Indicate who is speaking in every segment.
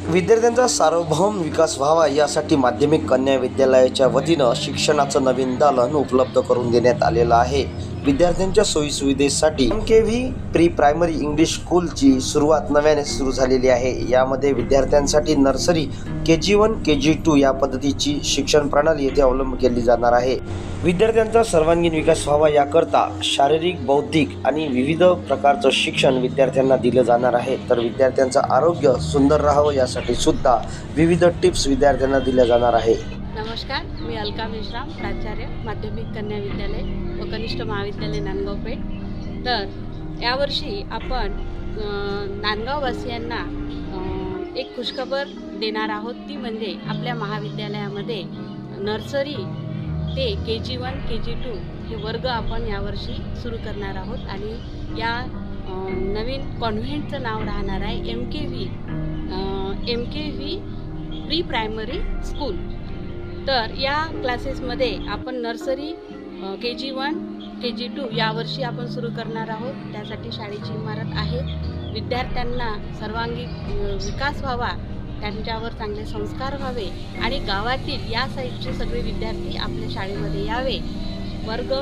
Speaker 1: विद्यार्थ्यांचा सार्वभौम विकास व्हावा यासाठी माध्यमिक कन्या विद्यालयाच्या वतीनं शिक्षणाचं नवीन दालन उपलब्ध करून देण्यात आलेलं आहे। विद्यार्थ्यांच्या सोयीसुविधेसाठी MKV प्री प्रायमरी इंग्लिश स्कूलची सुरुवात नव्याने सुरू झालेली आहे। यामध्ये विद्यार्थ्यांसाठी नर्सरी KG1 KG2 या पद्धतीची शिक्षण प्रणाली येथे अवलंब केली जाणार आहे। विद्यार्थ्यांचा सर्वांगीण विकास व्हावा याकरता शारीरिक, बौद्धिक आणि विविध प्रकारचं शिक्षण विद्यार्थ्यांना दिलं जाणार आहे। तर विद्यार्थ्यांचं आरोग्य सुंदर राहावं यासाठी सुद्धा विविध टिप्स विद्यार्थ्यांना दिल्या जाणार आहे।
Speaker 2: नमस्कार, मी अलका मेश्राम, प्राचार्य माध्यमिक कन्या विद्यालय व कनिष्ठ महाविद्यालय नांदगाव पेठ। तर यावर्षी आपण नांदगाववासियांना एक खुशखबर देणार आहोत। ती म्हणजे आपल्या महाविद्यालयामध्ये नर्सरी ते KG1 KG2 हे वर्ग आपण यावर्षी सुरू करणार आहोत आणि या नवीन कॉन्व्हेंटचं नाव राहणार आहे MKV प्री प्रायमरी स्कूल। तर या क्लासेसमध्ये आपण नर्सरी KG1 KG2 यावर्षी आपण सुरू करणार आहोत। त्यासाठी शाळेची इमारत आहे। विद्यार्थ्यांना सर्वांगीण विकास व्हावा, त्यांच्यावर चांगले संस्कार व्हावे आणि गावातील या साईडचे सगळे विद्यार्थी आपल्या शाळेमध्ये यावे। वर्ग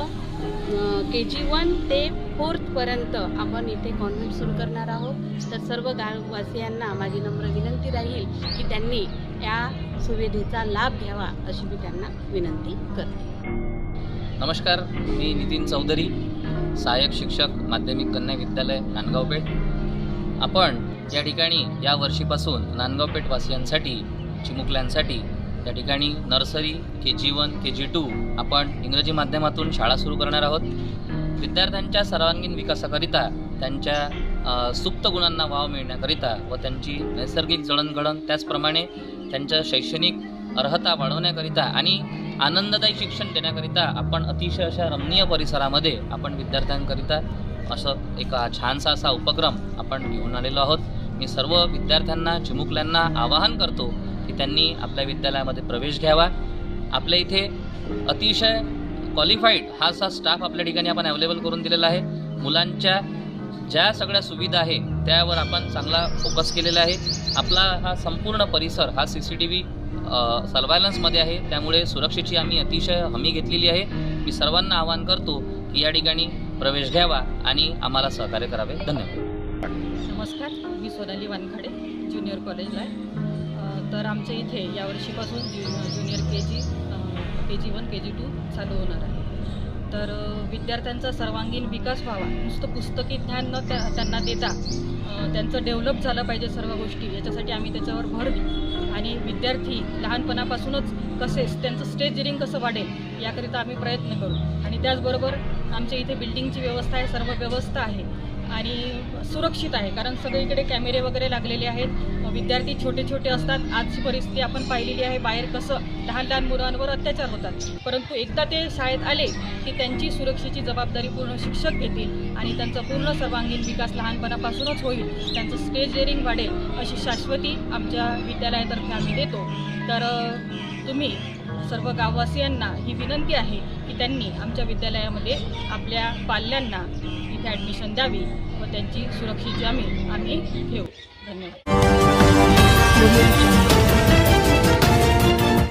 Speaker 2: KG1 ते 4th पर्यंत आपण इथे कॉन्व्हेंट सुरू करणार आहोत। तर सर्व गाववासियांना माझी नम्र विनंती राहील की त्यांनी या सुविधेचा लाभ घ्यावा, अशी मी त्यांना विनंती करते।
Speaker 3: नमस्कार, मी नितीन चौधरी, सहाय्यक शिक्षक माध्यमिक कन्या विद्यालय नांदगाव पेठ। आपण या ठिकाणी या वर्षीपासून नांदगाव पेठ वासियांसाठी, चिमुकल्यांसाठी या ठिकाणी नर्सरी KG1 KG2 आपण इंग्रजी माध्यमातून शाळा सुरू करणार आहोत। विद्यार्थ्यांच्या सर्वांगीण विकासाकरिता, त्यांच्या सुप्त गुणांना वाव मिळण्याकरिता व त्यांची नैसर्गिक जडणघडण, त्याचप्रमाणे त्यांच्या शैक्षणिक अर्हता वाढवण्याकरिता आणि आनंददायी शिक्षण देण्याकरिता आपण अतिशय अशा रमणीय परिसरामध्ये आपण विद्यार्थ्यांकरिता असं एक छानसा असा उपक्रम आपण घेऊन आलेलो आहोत। मी सर्व विद्यार्थ्यांना, चिमुकल्यांना आवाहन करतो की त्यांनी आपल्या विद्यालयामध्ये प्रवेश घ्यावा। आपल्या इथे अतिशय क्वालिफाईड हा असा स्टाफ आपल्या ठिकाणी आपण अवेलेबल करून दिलेला आहे। मुलांच्या ज्या सगळ्या सुविधा आहे त्यावर आपण चांगला फोकस केलेला आहे। आपला हा संपूर्ण परिसर हा CCTV सर्व्हायलन्समध्ये आहे, त्यामुळे सुरक्षेची आम्ही अतिशय हमी घेतलेली आहे। मी सर्वांना आवाहन करतो की या ठिकाणी प्रवेश घ्यावा आणि आम्हाला सहकार्य करावे। धन्यवाद।
Speaker 4: नमस्कार, मी सोनाली वानखडे, ज्युनियर कॉलेजला आहे। तर आमच्या इथे यावर्षीपासून ज्युनियर KG1 KG2 चालू होणार आहे। तर विद्यार्थ्यांचा सर्वांगीण विकास व्हावा, नुसतं पुस्तकी ज्ञान न त्यांना देता त्यांचं डेव्हलप झालं पाहिजे सर्व गोष्टी, याच्यासाठी आम्ही त्याच्यावर भर देऊ आणि विद्यार्थी लहानपणापासूनच त्यांचं स्टेजरिंग कसं वाढेल याकरिता आम्ही प्रयत्न करू। आणि त्याचबरोबर आमच्या इथे बिल्डिंगची व्यवस्था आहे, सर्व व्यवस्था आहे आणि सुरक्षित आहे, कारण सगळीकडे कॅमेरे वगैरे लागलेले आहेत। विद्यार्थी छोटे छोटे असतात। आजची परिस्थिती आपण पाहिलेली आहे, बाहेर कसं लहान लहान मुलांवर अत्याचार होतात, परंतु एकदा ते शाळेत आले की त्यांची सुरक्षेची जबाबदारी पूर्ण शिक्षक घेतील आणि त्यांचा पूर्ण सर्वांगीण विकास लहानपणापासूनच होईल, त्यांचं स्टेजरिंग वाढेल अशी शाश्वती आमच्या विद्यालयातर्फे आम्ही देतो। तर तुम्ही सर्व गाववासियांना ही विनंती आहे की त्यांनी आमच्या विद्यालयामध्ये आपल्या पाल्यांना इथे ॲडमिशन द्यावी व त्यांची सुरक्षेची आम्ही घेऊ। धन्यवाद।